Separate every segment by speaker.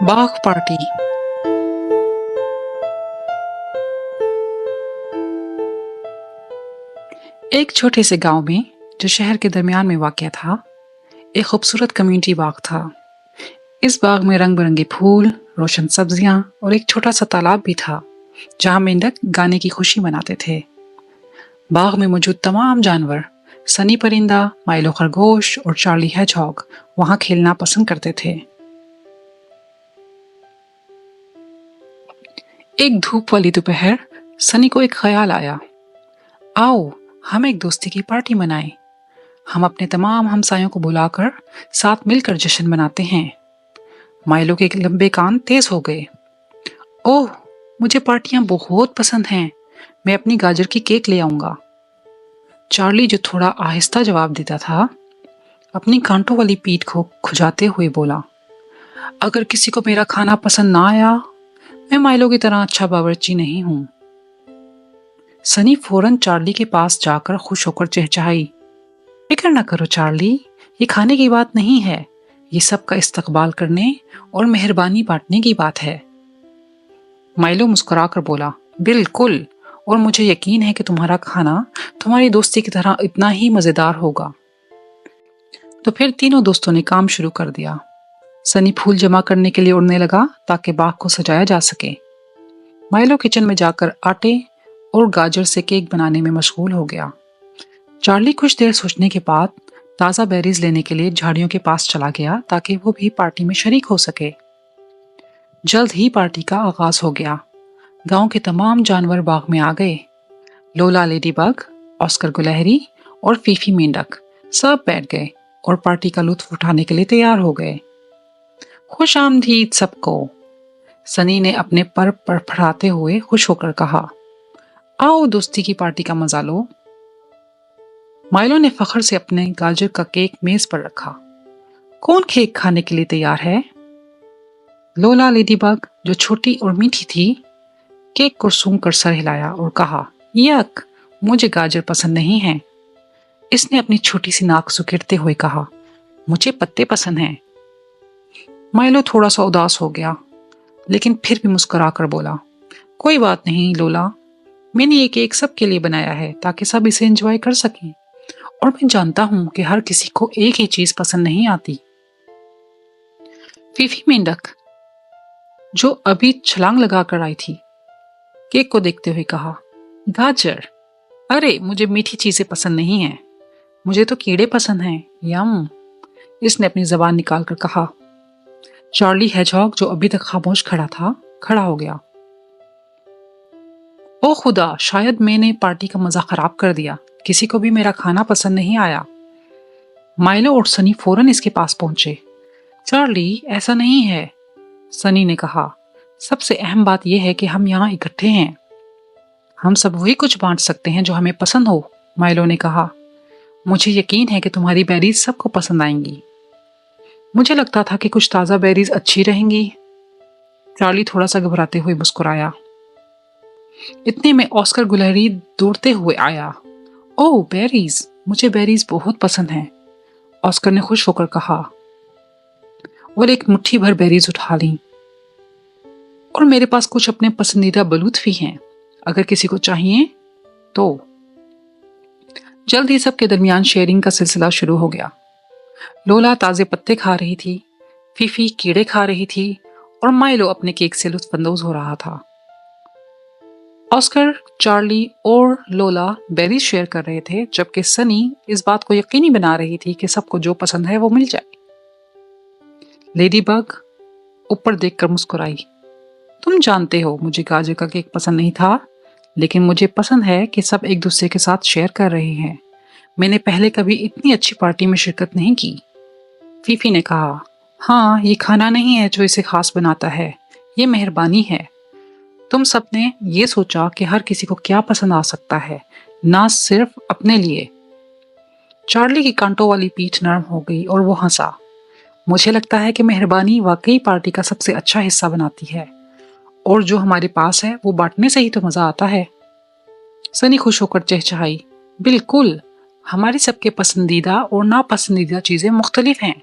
Speaker 1: باغ party. ایک چھوٹے سے گاؤں میں جو شہر کے درمیان میں واقع تھا، ایک خوبصورت کمیونٹی باغ تھا۔ اس باغ میں رنگ برنگے پھول، روشن سبزیاں اور ایک چھوٹا سا تالاب بھی تھا جہاں مینڈک گانے کی خوشی مناتے تھے۔ باغ میں موجود تمام جانور، سنی پرندہ، مائلو خرگوش اور چارلی ہیج ہاگ وہاں کھیلنا پسند کرتے تھے۔ ایک دھوپ والی دوپہر سنی کو ایک خیال آیا، آؤ ہم ایک دوستی کی پارٹی منائیں۔ ہم اپنے تمام ہمسایوں کو بلا کر ساتھ مل کر جشن مناتے ہیں۔ مائلو کے لمبے کان تیز ہو گئے۔ اوہ، مجھے پارٹیاں بہت پسند ہیں، میں اپنی گاجر کی کیک لے آؤں گا۔ چارلی جو تھوڑا آہستہ جواب دیتا تھا، اپنی کانٹوں والی پیٹھ کو کھجاتے ہوئے بولا، اگر کسی کو میرا کھانا پسند نہ آیا، میں مائلو کی طرح اچھا باورچی نہیں ہوں۔ سنی فوراً چارلی کے پاس جا کر خوش ہو کر چہچہائی، فکر نہ کرو چارلی، یہ کھانے کی بات نہیں ہے، یہ سب کا استقبال کرنے اور مہربانی بانٹنے کی بات ہے۔ مائلو مسکرا کر بولا، بالکل، اور مجھے یقین ہے کہ تمہارا کھانا تمہاری دوستی کی طرح اتنا ہی مزیدار ہوگا۔ تو پھر تینوں دوستوں نے کام شروع کر دیا۔ سنی پھول جمع کرنے کے لیے اڑنے لگا تاکہ باغ کو سجایا جا سکے۔ مائلو کچن میں جا کر آٹے اور گاجر سے کیک بنانے میں مشغول ہو گیا۔ چارلی کچھ دیر سوچنے کے بعد تازہ بیریز لینے کے لیے جھاڑیوں کے پاس چلا گیا تاکہ وہ بھی پارٹی میں شریک ہو سکے۔ جلد ہی پارٹی کا آغاز ہو گیا۔ گاؤں کے تمام جانور باغ میں آ گئے۔ لولا لیڈی بگ، آسکر گلہری اور فیفی مینڈک سب بیٹھ گئے اور پارٹی کا لطف اٹھانے کے لیے تیار ہو گئے۔ خوش آمدید سب کو، سنی نے اپنے پر پھڑاتے ہوئے خوش ہو کر کہا، آؤ دوستی کی پارٹی کا مزہ لو۔ مائلو نے فخر سے اپنے گاجر کا کیک میز پر رکھا۔ کون کیک کھانے کے لیے تیار ہے؟ لولا لیڈی بگ، جو چھوٹی اور میٹھی تھی، کیک کو سونگھ کر سر ہلایا اور کہا، یک، مجھے گاجر پسند نہیں ہے۔ اس نے اپنی چھوٹی سی ناک سکیڑتے ہوئے کہا، مجھے پتے پسند ہیں۔ مائلو تھوڑا سا اداس ہو گیا، لیکن پھر بھی مسکرا کر بولا، کوئی بات نہیں لولا، میں نے یہ کیک سب کے لیے بنایا ہے تاکہ سب اسے انجوائے کر سکیں، اور میں جانتا ہوں کہ ہر کسی کو ایک ہی چیز پسند نہیں آتی۔ فیفی مینڈک، جو ابھی چھلانگ لگا کر آئی تھی، کیک کو دیکھتے ہوئے کہا، گاجر، ارے مجھے میٹھی چیزیں پسند نہیں ہیں، مجھے تو کیڑے پسند ہیں، یم۔ اس نے اپنی زبان نکال کر کہا۔ چارلی ہیج ہاگ، جو ابھی تک خاموش کھڑا تھا، کھڑا ہو گیا۔ او خدا، شاید میں نے پارٹی کا مزہ خراب کر دیا، کسی کو بھی میرا کھانا پسند نہیں آیا۔ مائلو اور سنی فوراً اس کے پاس پہنچے۔ چارلی، ایسا نہیں ہے، سنی نے کہا، سب سے اہم بات یہ ہے کہ ہم یہاں اکٹھے ہیں۔ ہم سب وہی کچھ بانٹ سکتے ہیں جو ہمیں پسند ہو، مائلو نے کہا۔ مجھے یقین ہے کہ تمہاری بیریز سب کو پسند آئیں گی۔ مجھے لگتا تھا کہ کچھ تازہ بیریز اچھی رہیں گی۔ چارلی تھوڑا سا گھبراتے ہوئے مسکرایا۔ اتنے میں آسکر گلہری دوڑتے ہوئے آیا۔ اوہ بیریز، مجھے بیریز بہت پسند ہیں، آسکر نے خوش ہو کر کہا، اور ایک مٹھی بھر بیریز اٹھا لیں۔ اور میرے پاس کچھ اپنے پسندیدہ بلوط بھی ہیں، اگر کسی کو چاہیے تو۔ جلد ہی سب کے درمیان شیئرنگ کا سلسلہ شروع ہو گیا۔ لولا تازے پتے کھا رہی تھی، فیفی کیڑے کھا رہی تھی، اور مائلو اپنے کیک سے لطف اندوز ہو رہا تھا۔ آسکر، چارلی اور لولا بیریز شیئر کر رہے تھے، جبکہ سنی اس بات کو یقینی بنا رہی تھی کہ سب کو جو پسند ہے وہ مل جائے۔ لیڈی بگ اوپر دیکھ کر مسکرائی، تم جانتے ہو مجھے گاجر کا کیک پسند نہیں تھا، لیکن مجھے پسند ہے کہ سب ایک دوسرے کے ساتھ شیئر کر رہے ہیں۔ میں نے پہلے کبھی اتنی اچھی پارٹی میں شرکت نہیں کی۔ فیفی نے کہا، ہاں، یہ کھانا نہیں ہے جو اسے خاص بناتا ہے، یہ مہربانی ہے۔ تم سب نے یہ سوچا کہ ہر کسی کو کیا پسند آ سکتا ہے، نہ صرف اپنے لیے۔ چارلی کی کانٹوں والی پیٹھ نرم ہو گئی اور وہ ہنسا۔ مجھے لگتا ہے کہ مہربانی واقعی پارٹی کا سب سے اچھا حصہ بناتی ہے، اور جو ہمارے پاس ہے وہ بانٹنے سے ہی تو مزہ آتا ہے۔ سنی خوش ہو کر چہچہائی، بالکل، ہماری سب کے پسندیدہ اور ناپسندیدہ چیزیں مختلف ہیں،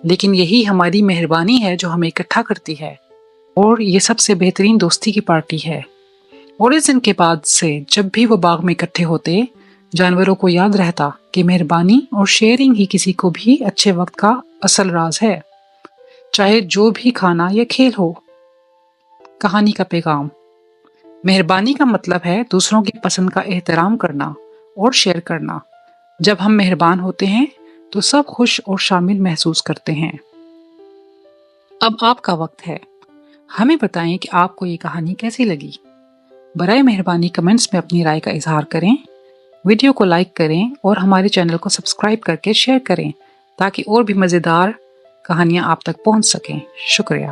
Speaker 1: لیکن یہی ہماری مہربانی ہے جو ہمیں اکٹھا کرتی ہے، اور یہ سب سے بہترین دوستی کی پارٹی ہے۔ اور اس دن کے بعد سے جب بھی وہ باغ میں اکٹھے ہوتے، جانوروں کو یاد رہتا کہ مہربانی اور شیئرنگ ہی کسی کو بھی اچھے وقت کا اصل راز ہے، چاہے جو بھی کھانا یا کھیل ہو۔ کہانی کا پیغام: مہربانی کا مطلب ہے دوسروں کی پسند کا احترام کرنا اور شیئر کرنا۔ جب ہم مہربان ہوتے ہیں تو سب خوش اور شامل محسوس کرتے ہیں۔ اب آپ کا وقت ہے، ہمیں بتائیں کہ آپ کو یہ کہانی کیسی لگی۔ برائے مہربانی کمنٹس میں اپنی رائے کا اظہار کریں، ویڈیو کو لائک کریں اور ہمارے چینل کو سبسکرائب کر کے شیئر کریں تاکہ اور بھی مزیدار کہانیاں آپ تک پہنچ سکیں۔ شکریہ۔